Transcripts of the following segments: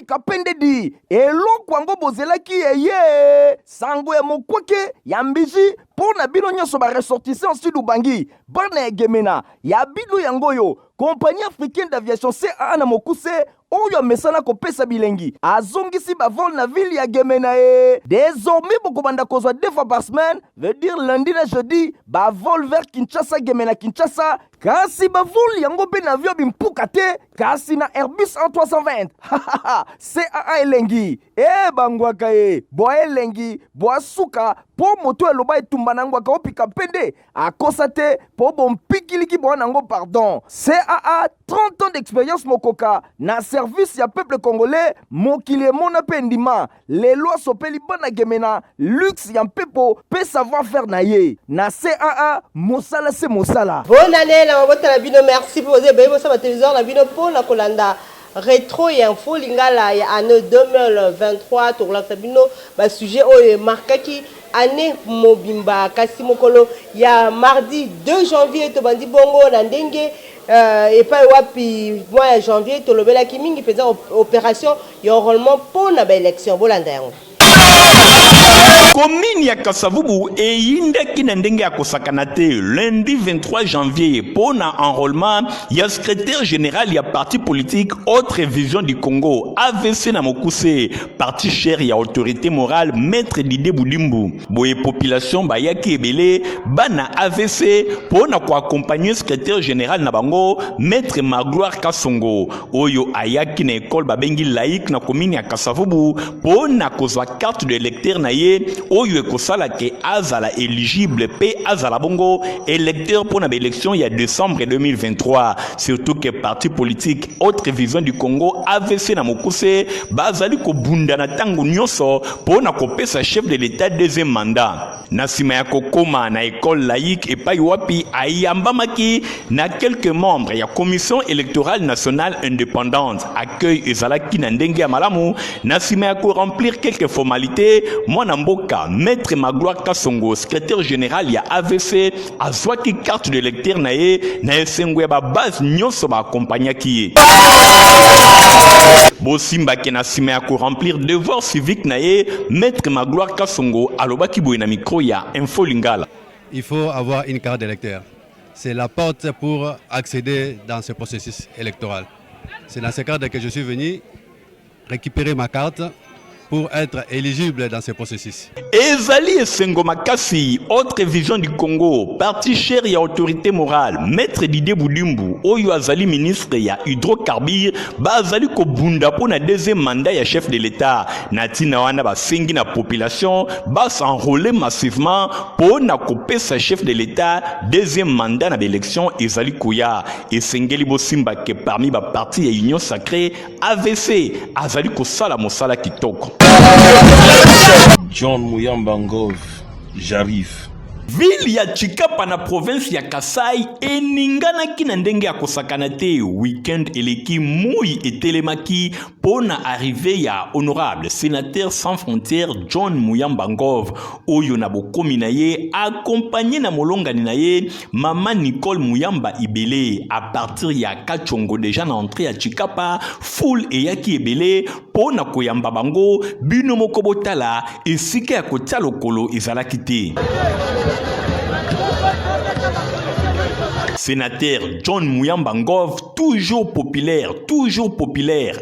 kapende di eloko yango bozelaki ye sango ya mokwake ya mbiji pona bino nyonso ba ressortissant sud ubangi bana ya gemena ya bido yango yo compagnie africaine d'aviation CAA na mokuse oyo mesana kopesa bilengi azongisi bavol na ville ya gemena désormais bokobanda kozwa 2 fois par semaine veut dire lundi na jeudi bavol vers Kinshasa gemena Kinshasa kasi bavol yango pe na avion bimpuka te kasi na Airbus A320 CAA elengi bangwaka boa elengi boa suka po moto eloba etumba nangwaka opika pende akosa te po bompikiliki boa nango pardon CAA 30 ans d'expérience mokoka na service ya peuple congolais mokili mona pendima les lois sopeli bana gemena luxe ya mpepo pe savoir faire na ye na CAA mosala se mosala. Bonne année na mabota na bino, merci pour vous ébé sa téléviseur na bino pour la kolanda rétro et info lingala ya année 2023 to la bino ba sujet o marquaki année mobimba kasi mokolo ya mardi 2 janvier to bandi bongo na ndenge et pas wapi mois janvier to lobela ki mingi faisant opération ya enrôlement pour na ba élection bolanda yango. Commune ya Kasavubu et yindaki na ndenge ya kosakana te lundi 23 janvier pour na enrôlement ya secrétaire général ya parti politique Autre Vision du Congo AVC na mokuse parti cher ya autorité morale maître Didé Boulimbu boye population bayaki ebele bana AVC pour na ko accompagner secrétaire général na bango maître Magloire Kasongo oyo ayaki na école babengi laïque na commune ya Kasavubu pour na kozwa carte de électeur na ye oyo ekosala ke azala éligible pe azala bongo électeur pour na élection il y a décembre 2023 surtout que parti politique Autre Vision du Congo AVC na mokuse bazali ko bunda na tango nyonso pour na kopesa chef de l'état deuxième mandat na sima ya kokoma na école laïque et pa wapi ayambamaki na quelques membres ya commission électorale nationale indépendante accueil ezalaki na ndenge ya malamu na sima ya ko remplir quelques formalités mwana mboka maître Magloire Kasongo secrétaire général ya AVC azwaki carte de lecteur na ye na esengo ya ba base nyonso ba accompagnaki ye bosimba ke na sima ya ko remplir devoir civique na ye maître Magloire Kasongo alobaki boye na micro ya Info Lingala. Il faut avoir une carte d'électeur. C'est la porte pour accéder dans ce processus électoral. C'est dans ce cadre que je suis venu récupérer ma carte pour être éligible dans ce processus. Ezali esengo makasi Autre Vision du Congo parti cher ya autorité morale maître Didé Boulimbu oyo azali ministre ya hydrocarbures bazali ko bunda pour na deuxième mandat ya chef de l'état natina wana basengi na population ba s'enrôler massivement pour na kopesa chef de l'état deuxième mandat na élection ezali koya esengeli bosimba ke parmi ba parti ya union sacrée AVC azali ko sala mosala kitoko. John Muyamba Ngov, j'arrive. Ville ya Chikapa na province ya Kasai eningana kina ndenge ya kosakana te weekend eleki mui etelemaki pona arrivé ya honorable sénateur sans frontières John Muyamba Ngov oyo na bokomi na ye accompagné na molongani na ye mama Nicole Muyamba Ibele à partir ya Kachongo déjà na entrée ya Chikapa full eyaki ebele pona koyamba bango bino moko botala esika ya kotia lokolo ezalaki te. Sénateur John Muyamba Ngov, toujours populaire.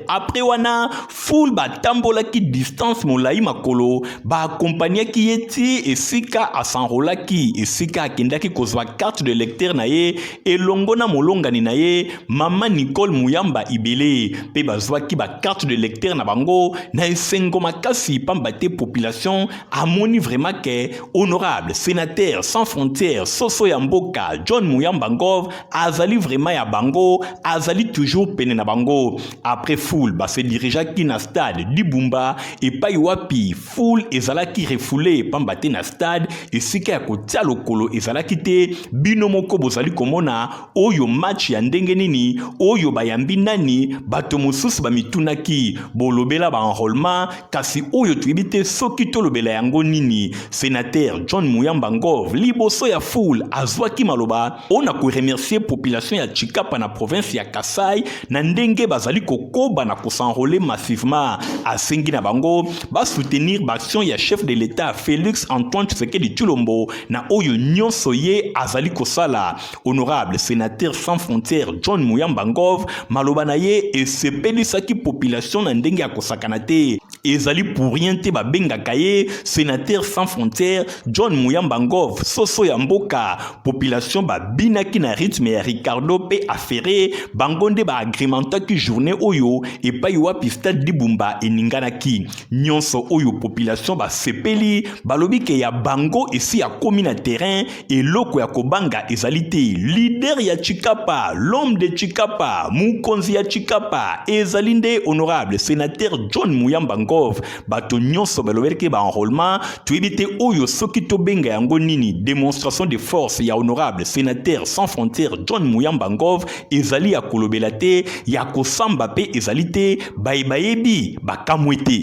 Après wana, full ba tambola ki distance molai makolo, ba accompagné ki yeti et sika a s'enrola ki, et sika akendaki kozwa carte de lecteur na ye, et longona molongani na ye, mama Nicole Muyamba Ibele, pe bazwa ki ba carte de lecteur na bango, na esengo makasi pambate population, amoni vraiment que honorable sénateur sans frontières, Soso Yamboka, John Muyamba Ngov, azali vraiment ya bango, azali toujours pene na bango. Après full, ba se dirija ki na stade Dibumba, et pa wapi full ezalaki refoulé pambate na stade, et sika ya kotia lokolo ezalaki te, bino moko bozali komona, oyo match ya ndenge nini, oyo bayambi nani, bato mosusu ba mitunaki, bolobela ba enrôlement, kasi oyo tuibite soki tolobela yango nini. Sénateur John Muyamba Ngov, liboso ya full, azwaki maloba, on a remercier population ya Chikapa na province province ya Kasai na ndenge bazali kokoba na s'enrôler massivement asengi na bango ba soutenir l'action ya chef de l'État Félix Antoine Tshisekedi Tshilombo na oyo nyonso ye azali kosala. Honorable sénateur sans frontières John Muyamba Ngov maloba na ye esepelisaki population na ndenge ya kosakana te ezali pour rien te babengaka ye sénateur sans frontières John Muyamba Ngov soso ya mboka population babinaki na rythme ya Ricardo pe affaire bangonde ba agrémentaki journée oyo epai wapi stade Libumba eninganaki nyonso oyo population basepeli balobi ke ya bango esi ya komi na terrain eloko ya kobanga ezali te leader ya Chikapa l'homme de Chikapa mukonzi ya Chikapa ezali nde honorable sénateur John Muyamba Ngov bato nyonso balobeli ke ba enrôlement tuyebi te oyo soki tobenga yango nini démonstration de force ya honorable sénateur sans frontières John Muyamba Ngov ezali ya kolobela te ya kosamba pe ezali te bayebi bakamwe te.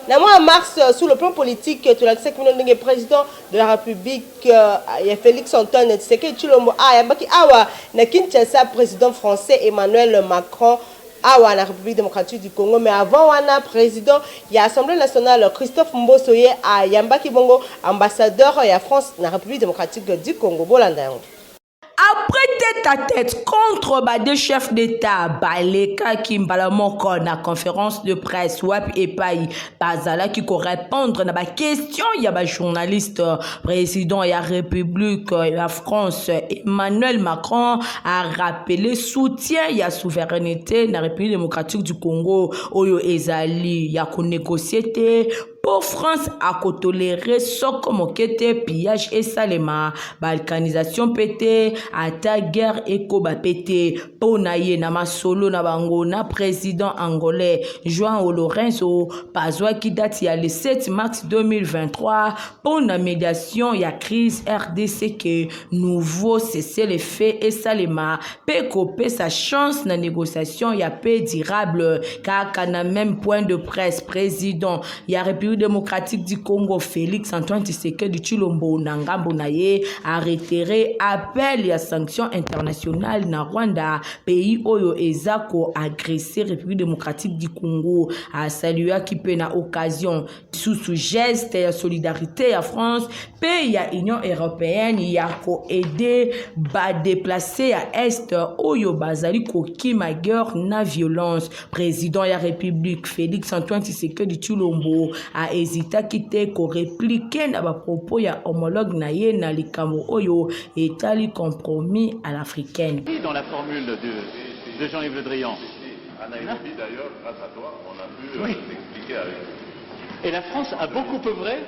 Na mois de mars, sur le plan politique, tu l'as dit que le président de la République, Félix Antoine Tshisekedi Tshilombo, na Kinshasa, président français Emmanuel Macron, à la République démocratique du Congo. Mais avant, on a président, il y a l'Assemblée nationale, Christophe Mbosoye, à Yambaki Bongo, ambassadeur de la France, dans la République démocratique du Congo. Après tête à tête contre deux chefs d'État, Baleka Kimbalamoko na conférence de presse Wap et Paï, Bazala qui répondre na question, il y a journaliste président de la République la France Emmanuel Macron a rappelé soutien il y a souveraineté dans la République démocratique du Congo oyo ezali ya ko négocier pour France à tolérer ce comme pillage et salema balkanisation pété ata guerre éco pété pour naye na masolo na bango na président angolais João Lourenço Pazwa qui date il le 7 mars 2023 pour la médiation il y a crise RDC que nouveau cesser les faits et salema peut couper sa chance na négociation il y a paix durable car na même point de presse président il y a République démocratique du Congo Félix Antoine Tshisekedi Tshilombo na ngambo na ye a retiré appel ya sanctions internationales na Rwanda pays oyo ezako agressé République démocratique du Congo a salué qui peut na occasion sous geste ya solidarité ya France pays ya Union européenne ya ko aider ba déplacer à est oyo bazali ko kima guerre na violence président ya République Félix Antoine Tshisekedi Tshilombo a hésité quitter ko répliquer na ba propos ya homologue na ye na likambo oyo etali compromis à l'africaine. Dans la formule de Jean-Yves Le Drian. À Nairobi d'ailleurs, grâce à toi, on a pu expliquer avec. Et la France a beaucoup œuvré.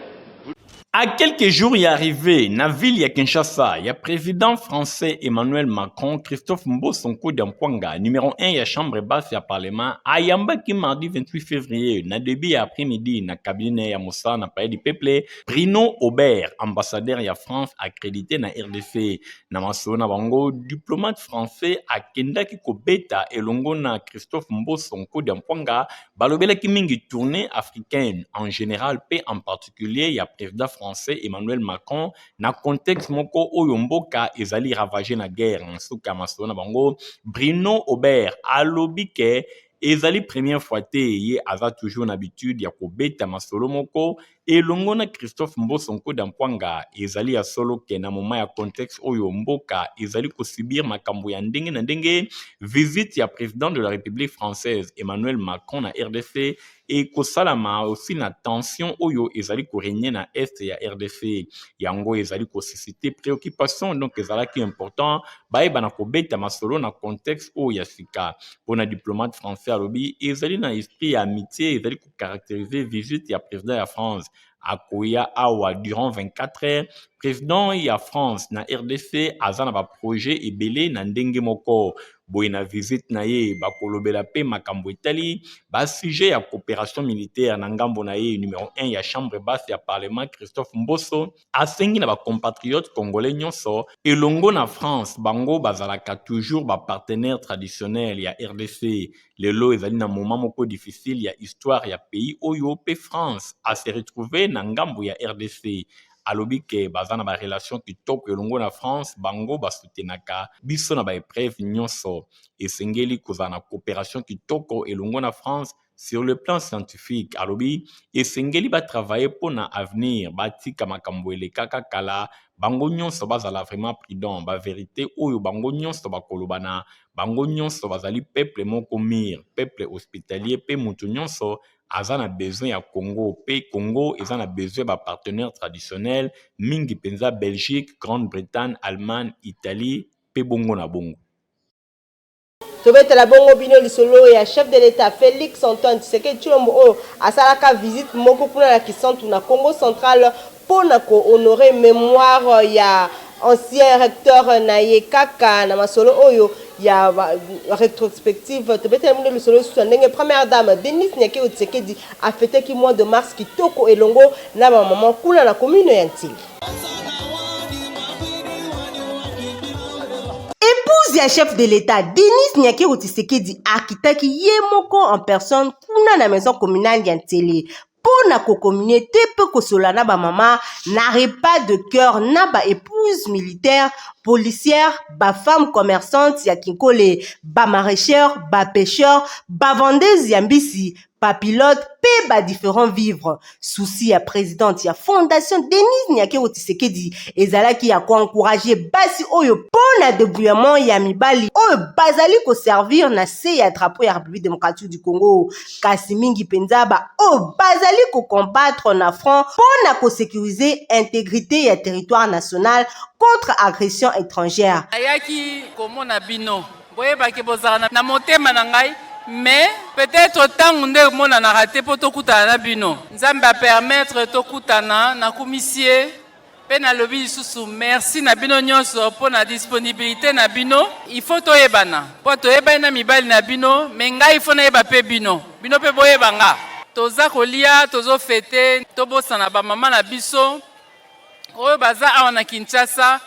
À quelques jours y arrivé, na ville ya Kinshasa, il y a président français Emmanuel Macron, Christophe Mbosonko Diampwanga, numéro 1 ya chambre basse ya parlement, ayamba ki mardi 28 février, na début après-midi, na cabinet ya Moussa, na palais du peuple, Bruno Aubert, ambassadeur ya France, accrédité na RDC, na maso na bango, diplomate français, akenda ki kobeta, elongo na Christophe Mbosonko Diampwanga, balobela ki mingi tournée africaine, en général, pe en particulier, ya président français Emmanuel Macron na contexte moko oyo mboka ezali ravagé na guerre nsuka maso na bango Bruno Aubert alobi ke ezali première fois te ye aza toujours na habitude ya kobeta masolo moko elongo na Christophe Mbosonko Diampwanga ezali ya solo ke na moment ya contexte oyo mboka ezali kosubir makambo ya ndenge na ndenge visite ya président de la République française Emmanuel Macron na RDC et kosalama aussi na tension oyo ezali ko régner na est ya RDC yango ezali ko susciter préoccupation donc ezalaki important bae bana ko beta masolo na contexte oyo ya sika pona diplomate français alobi ezali na esprit ya amitié ezali ko caractériser visite ya président ya France akoya awa durant 24 heures président ya France na RDC azana ba projet ebele na ndenge moko boye na visite na ye bakolobela pe makambo etali ba sujet ya coopération militaire na ngambo na ye numéro 1 ya chambre basse ya parlement Christophe Mboso asengi na ba compatriotes congolais nyonso elongo na France bango bazalaka toujours ba partenaire traditionnel ya RDC lelo ezali na moment moko difficile ya histoire ya pays oyo pe France a se retrouver na ngambo ya RDC alobi ke baza na ba relation kitoko elongo na France bango basutenaka biso na ba épreuve nyonso esengeli kozala na coopération kitoko elongo na France sur le plan scientifique alobi esengeli batravailler mpo na avenir batika makambo elekaka kala bango nyonso bazala vraiment prudent bavérité oyo bango nyonso bakolobana bango nyonso bazali peuple moko mire peuple hospitalier mpe moto nyonso aza na besoin ya Congo pe Congo eza na besoin ba partenaires traditionnels mingi penza Belgique, Grande-Bretagne, Allemagne, Italie pe bongo na bongo. tobetela bongo bino lisolo ya chef de l'État Félix Antoine Tshisekedi Tshilombo oyo asalaka visite moko kuna na Kisantu na Congo central pona ko honorer mémoire ya ancien recteur na ye kaka na masolo oyo ya rétrospective tobetela bino lisolo sur ndenge première dame Denis Nyakero Tshisekedi a fêté ki mois de mars kitoko elongo na ba maman kuna na commune ya Ntili. Épouse ya chef de l'État Denis Nyakero Tshisekedi akitaki ye moko en personne kuna na maison communale ya Ntili pona ko communauté pe ko solana ba mama na repas de cœur na ba épouse militaire policière ba femme commerçante ya kinkole ba maraîcheur ba pêcheur ba vendeuse ya mbisi ba pilote pe ba différents vivres souci ya présidente ya fondation Denis Nyakero Tshisekedi ezalaki ya ko encourager basi oyo pona débrouillement ya mibali oyo bazali ko servir na se ya drapeau ya République démocratique du Congo kasi mingi penza ba oyo bazali ko combattre na front pona ko sécuriser intégrité ya territoire national contre agression étrangère. Ayaki komona bino boyebaki bozala na motema na ngai mais peut-être tant nde mona na raté po tokutana na bino nzambe a permettre tokutana na komisie pe na lobi lisusu merci na bino nyonso po na disponibilité na bino il faut toyebana po toyebani na mibali na bino mais ngai il faut nayeba pe bino pe boyebanga toza kolia tozo fete tobosana ba mama na biso oyo baza awa na Kinshasa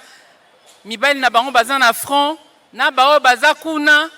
mibali na bango baza na front na bao baza kuna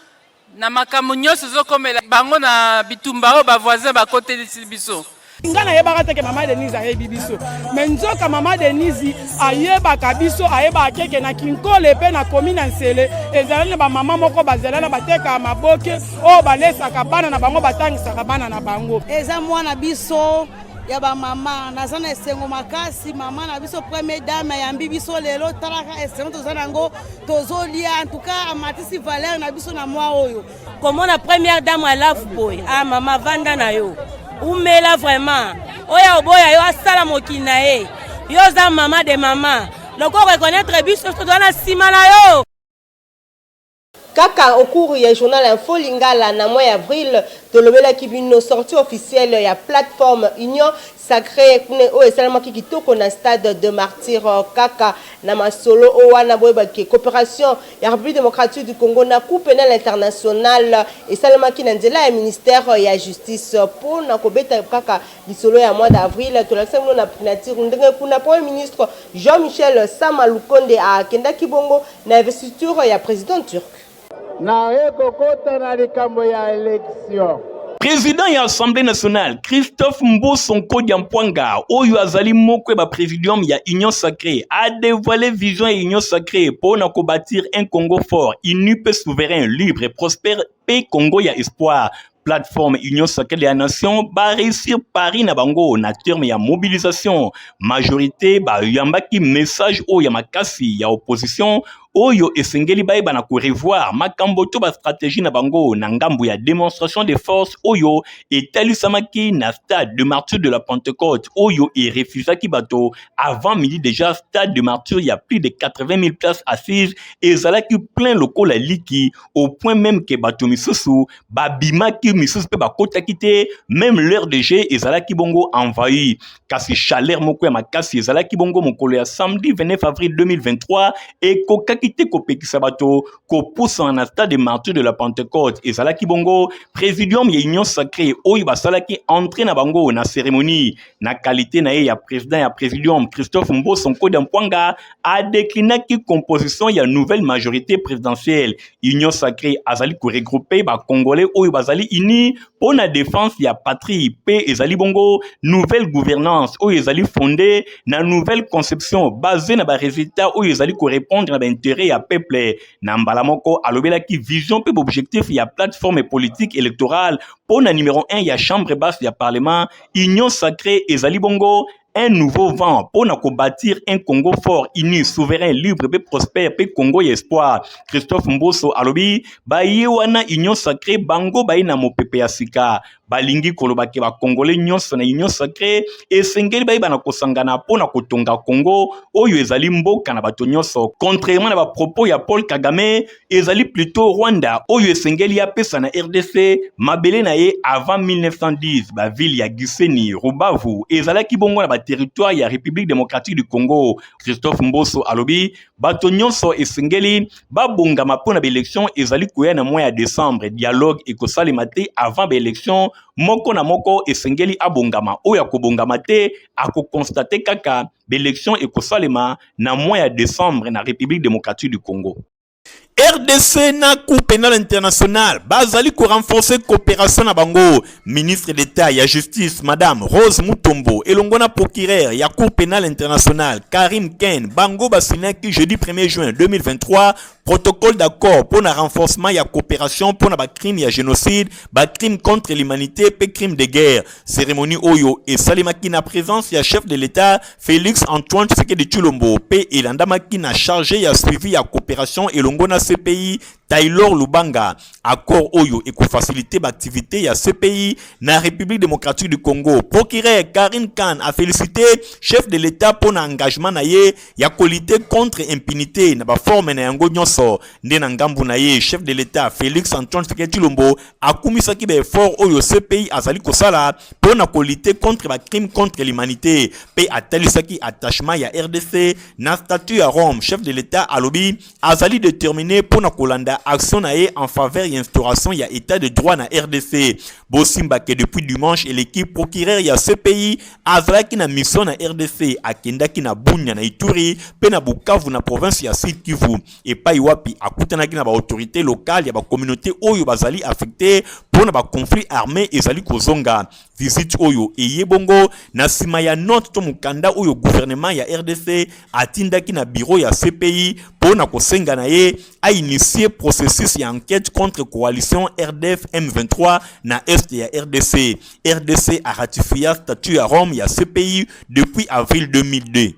na makambo nyonso zokomela bango na bitumba oyo bavoisin bakotelisi biso nga nayebaka teke mama Denise ayebi biso me nzoka mama Denise ayebaka biso ayebaka keke na kinkole pe na komi na nsele ezala na bamama moko bazala na bateka maboke oyo balesaka bana na bango batangisaka bana na bango eza mwana biso ya ba mama naza na esengo makasi mama na biso première dame yambi biso lelo talaka esengo toza nango tozolia en tout cas amatisi valeur na biso na mwa oyo komona première dame à love boy ah mama vanda na yo umela vraiment oya oboya yo asala mokili na ye yo za mama de mama loko reconnaître biso toza na sima na yo kaka au cours du journal Info Lingala na mois avril tolobelaki bino sortie officielle ya plateforme Union Sacrée o esalama kitoko na stade de martyr kaka na masolo o wana boyebaki coopération ya République démocratique du Congo na Cour pénale internationale esalama ki na nzela ya ministère ya justice pour na kobeta kaka lisolo ya mois d'avril tolakisa bino na primature ndenge kuna premier ministre Jean-Michel Sama Lukonde akendaki bongo na investiture ya président turc. Président ya Assemblée nationale Christophe Mbosonko Diampwanga oyo azali moko ba présidium ya Union Sacrée a dévoilé vision ya Union Sacrée pour na bâtir un Congo fort, uni pe souverain, libre et prospère pe Congo ya espoir. Plateforme Union Sacrée de la Nation ba réussir Paris na bango na terme ya mobilisation majorité ba yambaki message o ya makasi ya opposition oyo esengeli baeba na ko revoir makambo to ba stratégie na bango na ngambo ya démonstration de force oyo etalisamaki na stade de martyr de la Pentecôte oyo et refusaki bato avant midi déjà stade de martyr il y a plus de 80 000 places assises et zalaki plein local la liki au point même que bato misusu babimaki misusu pe bakotaki te même l'heure de jeu ezalaki bongo envahi kasi chaleur moko ya makasi ezalaki bongo mokolo ya samedi 29 avril 2023 et kokaki ezalaki te kopekisa bato kopusa na stade de martyr de la Pentecôte ezalaki bongo présidium ya union sacrée oyo basalaki entrée na bango na cérémonie na qualité na ye ya président ya présidium Christophe Mboso Nkode Mpwanga a déclinaki composition ya nouvelle majorité présidentielle union sacrée azali ko regrouper ba congolais oyo bazali uni pour la défense ya patrie pe ezali bongo nouvelle gouvernance oyo ezali fondée na nouvelle conception basée na ba résultats oyo ezali ko répondre na ba intérêt ya peuple na mbala moko alobelaki vision pe objectif ya plateforme politique électorale pour la numéro 1 ya chambre basse ya parlement union sacrée ezali bongo un nouveau vent pour nous bâtir un Congo fort, uni, souverain, libre, et prospère, et Congo et espoir. Christophe Mboso alobi, baye wana union sacrée, bango baye na mo pepe asika. Balingi kolobake ba Congolais nyonso na union sacrée, et sengeli baye bana kosangana po na kotonga Congo, oyo ezali mboka na bato nyonso. Contrairement na ba propos ya Paul Kagame, ezali plutôt Rwanda, oyo esengeli ya pesa na RDC, mabele na ye avant 1910, ba ville ya Gisenyi, Rubavu, ezalaki bongo na ba territoire ya République démocratique du Congo. Christophe Mboso alobi bato nyonso esengeli babongama pona ba élection ezali koya na mois ya décembre dialogue ekosalema te avant ba élection moko na moko esengeli abongama oya kobongama te akokonstate kaka ba élection ekosalema na mois ya décembre na République démocratique du Congo. RDC na Cour pénale internationale bazali ko renforcer coopération na bango ministre d'État ya justice madame Rose Mutombo elongo na procureur ya Cour pénale internationale Karim Ken bango basinaki jeudi 1er juin 2023 protocole d'accord pour un renforcement ya coopération pour na crime ya génocide crime contre l'humanité pe crime de guerre cérémonie oyo et salimaki na présence ya chef de l'État Félix Antoine Tshisekedi Tshilombo pe elandamaki na chargé ya suivi ya coopération elongo na CPI Taylor Lubanga accord oyo et ko faciliter l'activité ya CPI na République démocratique du Congo. Procureur Karim Khan a félicité chef de l'État pour l'engagement na ye ya lutter contre impunité na ba forme na yango nyonso nde na ngambu na ye chef de l'État Félix Antoine Tshisekedi Tshilombo akumisaki ba effort oyo CPI azali kosala pour na lutter contre ba crime contre l'humanité pe atalisaki attachement ya RDC na statut à Rome chef de l'État alobi azali déterminé pour na kolanda action na ye en faveur et instauration ya état de droit na RDC. Bosimba que depuis dimanche et l'équipe procureur ya CPI azalaki na mission na RDC akendaki na Bunya na Ituri pe na Bukavu na province ya Sud Kivu et pa iwapi akutanaki na ba autorité locale ya ba communauté oyo bazali affecté pour na ba conflit armé ezali kozonga visite oyo eye bongo na sima ya note to mukanda oyo gouvernement ya RDC atindaki na bureau ya CPI pour na kosenga na ye a initié processus ya enquête contre coalition RDF M23 na est ya RDC. RDC a ratifié statut à Rome ya CPI depuis avril 2002.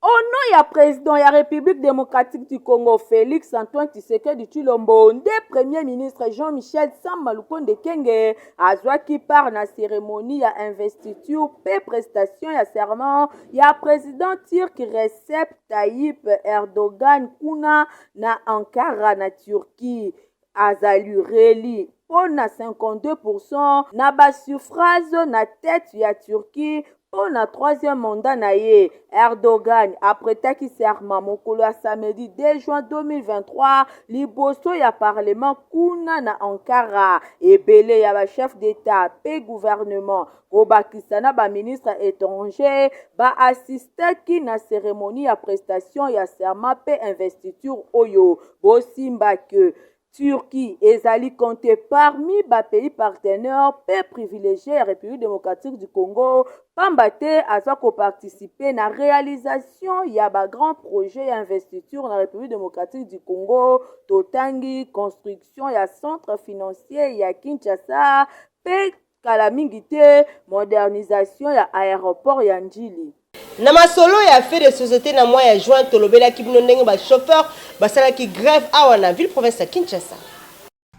Au nom ya président ya République démocratique du Congo Félix Antoine Tshisekedi Tshilombo nde premier ministre Jean-Michel Samba Lukonde Kenge azwaki part na cérémonie ya investiture pe prestation ya serment ya président turc Recep Tayyip Erdogan kuna na Ankara na Turquie azali reli pona 52% na basuffrage na tête ya Turquie pour na troisième mandat na ye. Erdogan apretaki serment mokolo ya samedi 2 juin 2023 liboso ya parlement kuna na Ankara ebele ya ba chef d'état pe gouvernement kobakisa na ba ministre étranger ba assistaki na cérémonie ya prestation ya serment pe investiture oyo bosimba que Turquie ezali compté parmi ba pays partenaires peu privilégiés à République démocratique du Congo pambate aza ko participer na réalisation ya ba grand projet ya investiture na République démocratique du Congo totangi construction ya centre financier ya Kinshasa pe kala mingi te modernisation ya aéroport ya Njili. Na masolo ya fait de société na mois ya juin tolobela ki bino ndenge ba chauffeur basala ki grève awa na ville province ya Kinshasa.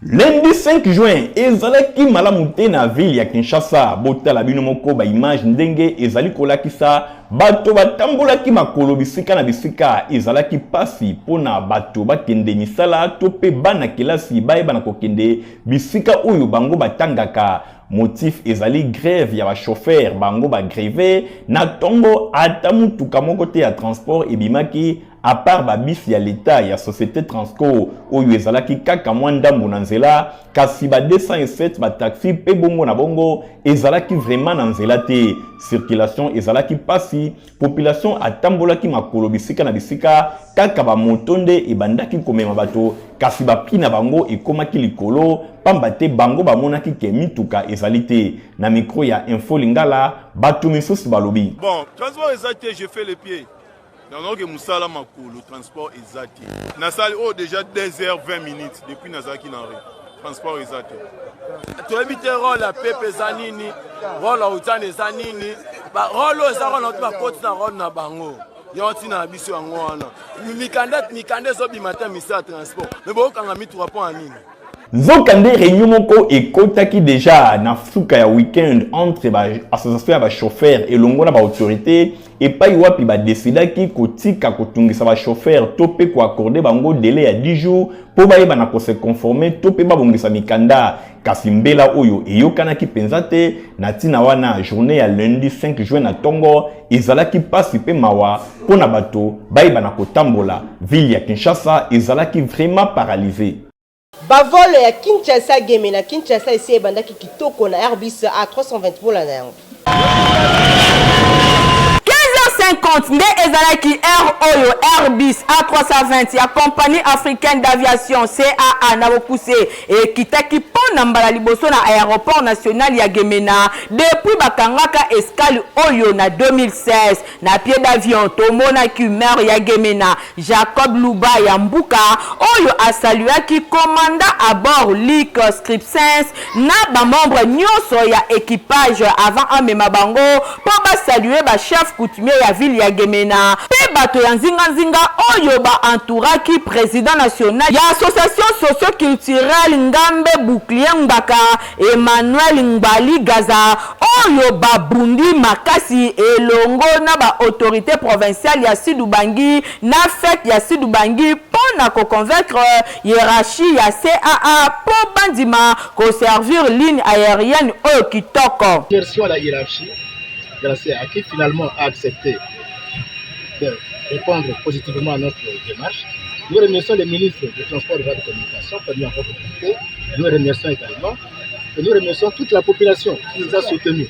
Lundi 5 juin, ezalaki malamu te na ville ya Kinshasa. Botala bino moko ba image ndenge ezali kolakisa bato batambolaki makolo bisika na bisika ezalaki pasi pona bato bakende misala to pe bana kelasi bayeba na kokende bisika oyo bango batangaka. motif ezali grève ya ba chauffeur bango ba grévé na tongo ata mutuka moko te ya transport ebimaki à part ba bus ya l'état ya société Transco oyo ezalaki kaka mwa ndambo na nzela kasi ba 207 ba taxi pe bongo na bongo ezalaki vraiment na nzela te circulation ezalaki pasi population atambolaki makolo bisika na bisika kaka ba motonde ebandaki komema bato kasi ba pina bango ekomaki likolo pamba te bango bamonaki ke mituka ezali te na micro ya Info Lingala bato misusu balobi bon transport ezate je fais le pied. Donc, Moussala Makou, le transport exact. Nassal, oh, déjà 2h20 minutes depuis Nazaki Nari. Transport exact. Tu habites rôle à Pepe Zanini, rôle à Outan et Zanini, rôle aux Aron, notre côte na rôle na Bango. Yanti na biso angwana. Mikande zobi matin misa transport. Mais bon, quand on a mis 3 points en ligne. Nzokande réunion moko ekotaki déjà na fuka ya weekend entre ba association ya ba chauffeur et longo na ba autorité et pa wapi ba décidaki kotika kotungisa ba chauffeur topé ko accorder bango délai ya 10 jours po ba yeba na ko se conformer topé ba bongisa mikanda kasi mbela oyo eyokanaki penza te na tina wana journée ya lundi 5 juin na Tongo ezalaki pasi pe mawa pona bato ba yeba na kotambola ville ya Kinshasa ezalaki vraiment paralysée. Bavole ya Kinshasa Gemena Kinshasa ici ebandaki kitoko na Airbus A320 pour la nango. 15h50 nde ezalaki Air Oyo Airbus A320 ya compagnie africaine d'aviation CAA na bokuse et kitaki pona mbala liboso na aéroport national ya Gemena depuis bakangaka escale Oyo na 2016 na pied d'avion tomonaki maire ya Gemena Jacob Luba ya Mbuka Oyo asaluaki commandant à bord Lick Scripsens na ba membre nyonso ya équipage avant amema bango po ba saluer ba chef coutumier ya ville ya Gemena pe bato ya nzinga oyo ba entouraki président national ya association socio-culturelle Ngambe Bouclier Mbaka Emmanuel Ngbali Gaza oyo ba bundi makasi elongo na ba autorité provinciale ya Sidubangi na fête ya Sidubangi pona ko convaincre hiérarchie ya CAA po bandima ko servir ligne aérienne oyo kitoko. Merci à la hiérarchie de la CAA qui finalement a accepté de répondre positivement à notre démarche. Nous remercions les ministres du Transport et de la Communication qui ont mis en compétition. Nous remercions également et nous remercions toute la population qui nous a soutenus.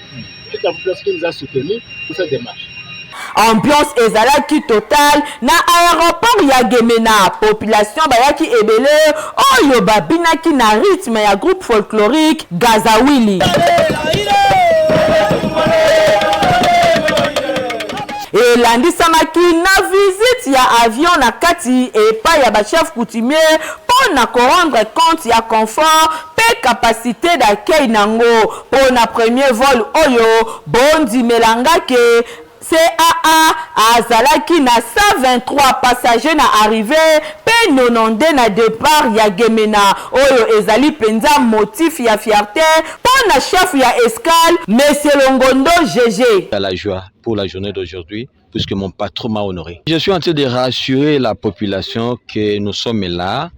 Toute la population qui nous a soutenus pour cette démarche. Ambiance ezalaki total na aéroport ya Gemena population bayaki ebele oyo babinaki na rythme ya groupe folklorique Gazawili. Elandisamaki na visite ya avion na kati epai ya ba chef coutumier pona ko rendre compte ya confort pe capacité d'accueil nango pona premier vol oyo bondi melangake CAA azalaki na 123 passagers na arrivé pe 92 na départ ya Gemena oyo ezali penza motif ya fierté pona chef ya escale Monsieur Longondo GG. À la joie pour la journée d'aujourd'hui puisque mon patron m'a honoré. Je suis en train de rassurer la population que nous sommes là.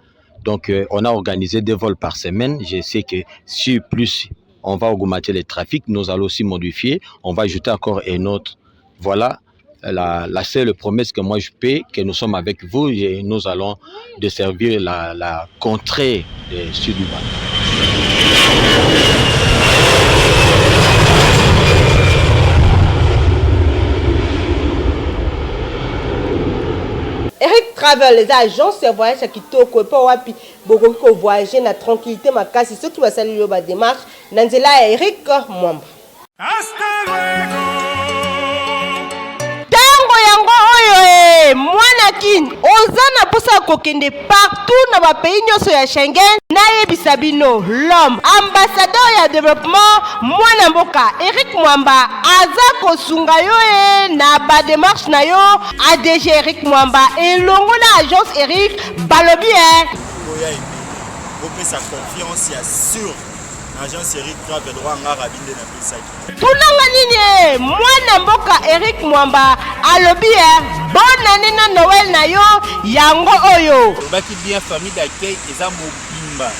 Donc on a organisé 2 vols par semaine. Je sais que si plus on va augmenter le trafic, nous allons aussi modifier, on va ajouter encore un autre. Voilà la seule promesse que moi je paie, que nous sommes avec vous et nous allons desservir la contrée de Sud-Uban. Eric Travel, les agences de voyage à Kitoko, pas wapi, beaucoup de voyager na tranquillité, ma casse, ceux qui va saluer la démarche, Nanzela Eric Mwamba. Mwana kin ozana posa kokende partout na ba pays nyonso ya Schengen na yebisabino l'homme ambassadeur ya développement mwana mboka Eric Mwamba aza kosunga yo na ba démarche na yo ADG Eric Mwamba elongo na agence Eric balobi boya ibi sa confiance ya sur agence Eric Travel droit ngara binde na pisaki tunanga nini mwana mboka Eric Mwamba alobi bonne année na Noël na yo yango oyo baki bien famille d'accueil eza mobimba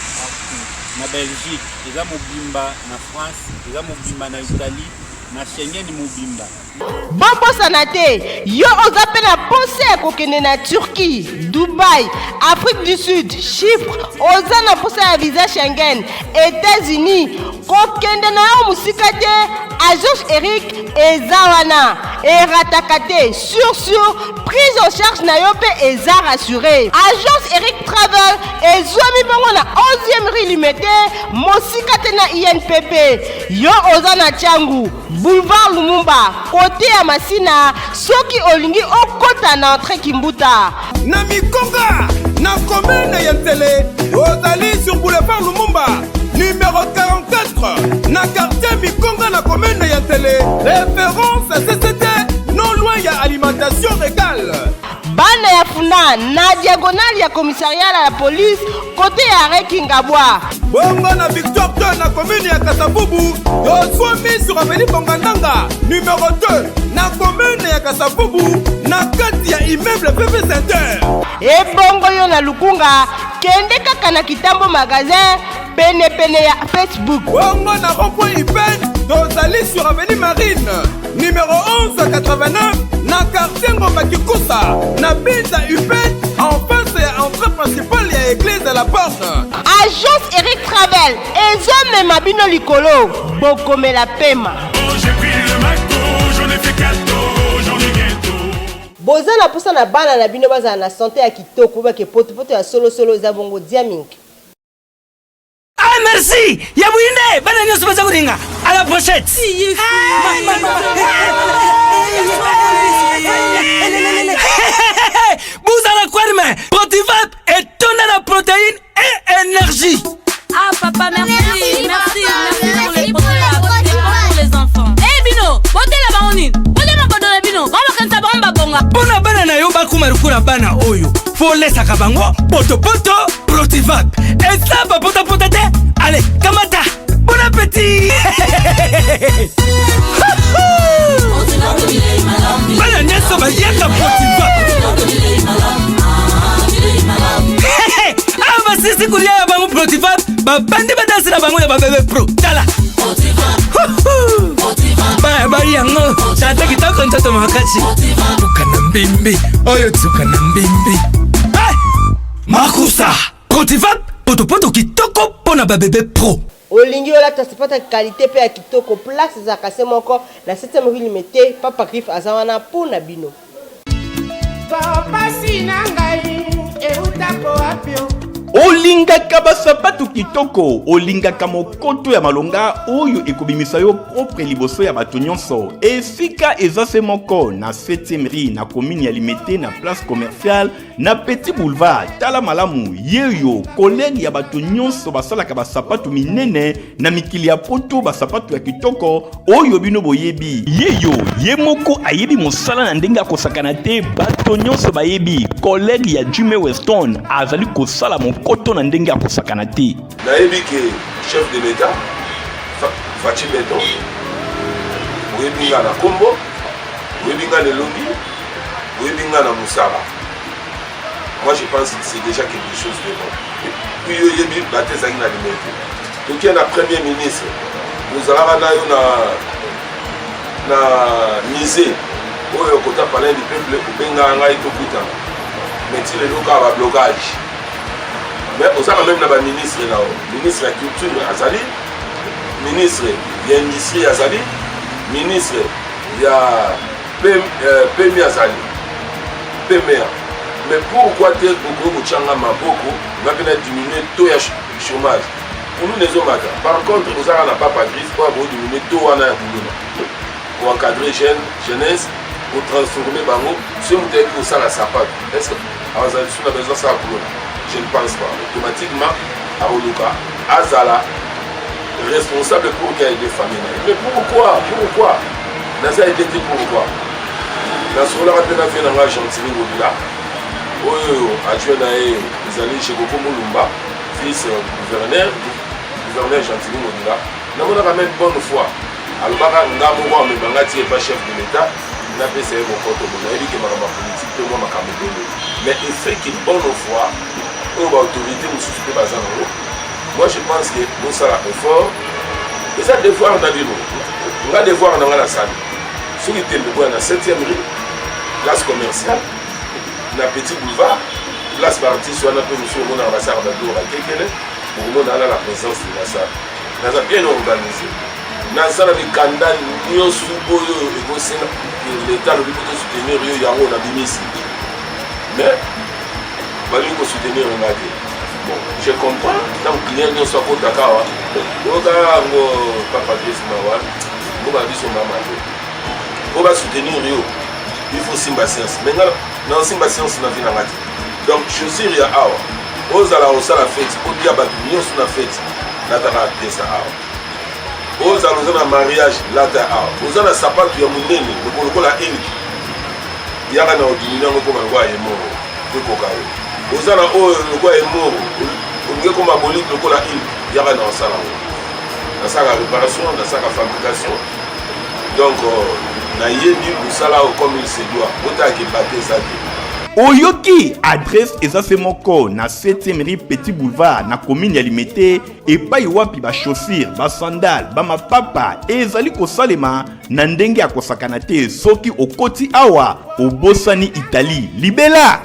na Belgique, eza mobimba na France, eza mobimba na Italie, na Schengen mobimba. Bambosana te, yo oza pe na pose ya kokende na Turquie, Dubaï, Afrique du Sud, Chypre, oza na pose ya visa Schengen, États-Unis, kokende na yo musika te, Agence Eric eza wana, erataka te, sur, prise en charge na yo pe eza rassuré. Agence Eric Travel ezwami bango na 11e rue Limete, mosika te na INPP, yo oza na Tchangu, Boulevard Lumumba, côté ya Masina, soki olingi okota na entrée Kimbuta. Na Mikonga, na commune ya Ntele, ozali sur Boulevard Lumumba, numéro 44, na quartier Mikonga na commune ya Ntele, référence à CCT, non loin ya alimentation régale. Bana ya Funa, na diagonale ya commissariat à la police, côté ya Rekingabwa. Bongo na Victor 2 na commune ya Kasavubu, yozwami sur avenue Bongandanga, numéro 2, na commune ya Kasavubu, na kati ya immeuble PP Center. E bongo yo na Lukunga, kende kaka na Kitambo magasin, pene ya Facebook. Bongo na rond-point Ipen, tozali sur avenue Marine, numéro 1189, na quartier Ngomba Kikusa, na Binza Ipen, en face ya entrée principale ya église de la porte. Agence Eric Travel, ezome mabino likolo, bokome la pema. J'ai pris le McDo, j'en ai fait cadeau, j'en ai bientôt. Boza na posa na bana na bino baza na santé ya kitoko ba ke poto ya solo za bongo diamink. Ah merci, ya buinde, bana nyoso baza kuringa. À la pochette. Bouzala Kwarme, Protivap et tonne la protéine et énergie. Ah papa, merci pour les pour les enfants. Eh Bino, bote la baonine, bote na bodo la Bino, baba kansa bomba bonga. Bona bana na yo bakuma rukura bana oyo. Faut laisser kabango, poto Protivap. Et ça va pota te. Allez, kamata. Bon appétit. Bana nyeso ba yaka Protivap. Ah ba sisi kulia ya bango Protivap, ba bandi ba dansi na bango ya ba bebe pro. Tala. Ba yango, tata kitoko ntoto makati. Tukana mbimbi, oyo tukana mbimbi. Makusa, Protivap, poto kitoko pona ba bebe pro. Olingi ola tasipata qualité pe ya kitoko, place za kase moko na 7e rue Limete, Papa Griff azawana pona bino. Papa sinangai, eutako apio. Olingaka basapatu kitoko, olingaka mokoto ya malonga oyo ekobimisa yo propre liboso ya bato nyonso. Esika ezase moko na 7e rue na commune ya Limete na place commerciale na Petit Boulevard. Tala malamu yeyo collègue ya bato nyonso basalaka basapatu minene na mikili ya poto basapatu ya kitoko oyo bino boyebi. Yeyo yemoko ayebi mosala na ndenge akosakana te bato nyonso bayebi. Collègue ya Jimmy Weston azali kosala koto na ndenge akosakana te. Nayebi ke chef de l'État Fachi Beton oyebi nga na Kombo, oyebi nga na Elongi, oyebi nga na Moussara. Moi je pense que c'est déjà quelque chose de bon. Puis oyebi batezaki na Limete. Donc il y a un premier ministre Moussara na yo na misé oyo kota palais du peuple obenga ngai tokuta. Mais tu le loka ba blocage. Mais on a même le ministre là, ministre de la culture Azali, ministre de l'industrie Azali, ministre de la PMI Azali, PMR. Mais pourquoi tel Gogo Changa Maboko va venir diminuer le taux de chômage? Pour nous les hommes, par contre, nous avons pas Patrice pour diminuer le taux pour encadrer jeunesse, pour transformer Bango, si vous avez pour ça la sapate. Est-ce que on a besoin de ça pour nous? Je ne pense pas. Automatiquement, Aoluka, Azala, responsable pour qu'il y ait des familles. Mais pourquoi? Nasa été pourquoi? Dans ce cas-là, on a fait un Argentine au Bila. Adjoint les alliés chez Gogo Moulumba, fils gouverneur Argentine au Bila. Nous avons même bonne foi. Alors, Ngamou, mais Bangati n'est pas chef de l'État. Il n'a pas essayé mon compte. Il a dit que ma politique, moi, ma caméra. Mais il fait qu'il bonne foi. L'autorité nous suspend pas ça. Moi, je pense que nous sommes effort. Et ça, devoir dans le nous. On va devoir dans la salle. Ceux qui étaient dans la 7e rue, place commerciale, dans le petit boulevard, place partie, soit dans le ambassade d'Adour à Kekele, pour nous dans la présence de la salle. Nous avons bien organisé. Nous avons des candidats, nous avons l'État le plus soutenir Yango na Bimisi. Mais, il faut soutenir un maquet. Bon, je comprends, tant que client ne soit pas d'accord, on va soutenir Rio. Il faut Simba Science. Maintenant, dans Simba Science, on a vu la matin. Donc, je suis Ria Awa. Aux ala au sala fête, au dia batunion sur la fête, la tara pièce Awa. Aux ala au mariage, la tara Awa. Aux ala sapat ya munene, le colo la ilk. Yara na odimina ngo koma ngwa yemoro, ko kokayo. Aux ala o ngwa yemoro, ngwe koma bolite le colo la ilk, yara na osala. Dans sa réparation, dans sa fabrication. Donc, na yebi musala comme il se doit. Ota ki batte ça. Oyoki adresse ezasemoko na 7e rue Petit Boulevard na commune ya Limete et pa wapi ba chaussure, ba sandal, ba mapapa ezali kosalema na ndenge ya kosakana te soki okoti awa obosani Italie. Libela.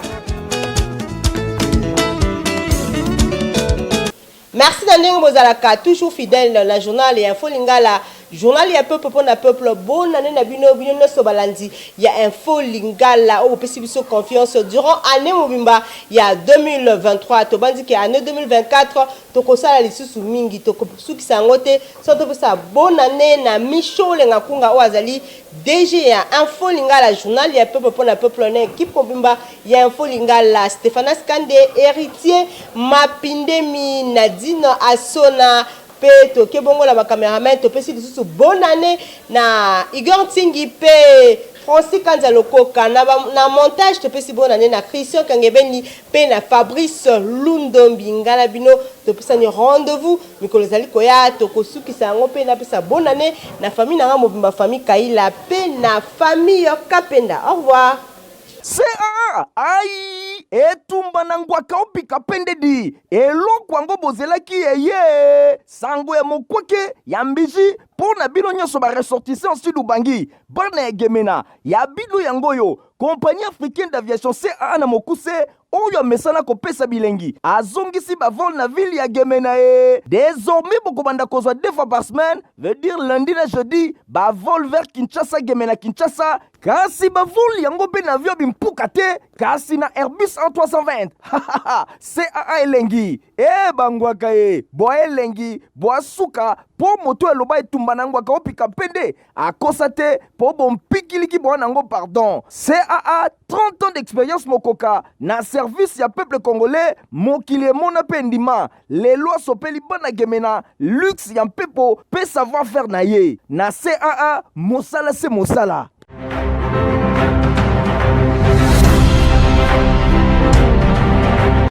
Merci d'Andeng Mozalaka, toujours fidèle dans la journal et info lingala. Journal ya peuple pour na peuple bon année na bino so balandi ya info lingala au pesibiso confiance durant année mobimba ya 2023 to bandi ki année 2024 to kosala lisusu mingi to suki sangote so to pesa bonne année na micho lenga kunga o azali DG ya info lingala journal ya peuple pour na peuple na équipe mobimba ya info lingala Stéphane Skande héritier Mapindemi Nadine Asona to kebongo la cameraman to pesi lisusu bonne année na Igor Tingi pe Francis Kanzaloko na montage to pesi bonne année na Christian Kangebeni pe na Fabrice Lundombi ngala bino to pesa ni rendez-vous mikolo zali koya to kosuki sango pe na pesa bonne année na famille na mobimba famille Kaila pe na famille Kapenda. Au revoir. CAA ai etumba na ngwaka opika pendedi eloko yango bozelaki eye sango ya mokweke ya mbiji pona bino nyonso ba ressortissant sud ubangi bana egemena ya bido yango yo compagnie africaine d'aviation CAA na mokuse oyo mesana kopesa bilengi azongisi bavol na ville ya Gemena désormais bokobanda kozwa 2 fois par semaine veut dire lundi na jeudi bavol vers Kinshasa Gemena Kinshasa kasi bavol yango pe na avion bimpuka te kasi na Airbus A320 CAA elengi bangwaka boa elengi boa suka po moto eloba etumba na ngwaka opika pende akosa te po bompikiliki boa nango pardon CAA 30 ans d'expérience mokoka na service ya peuple congolais mokili emona pe ndima lelo asopeli bana Gemena luxe ya mpepo pe savoir faire na ye na CAA mosala se mosala.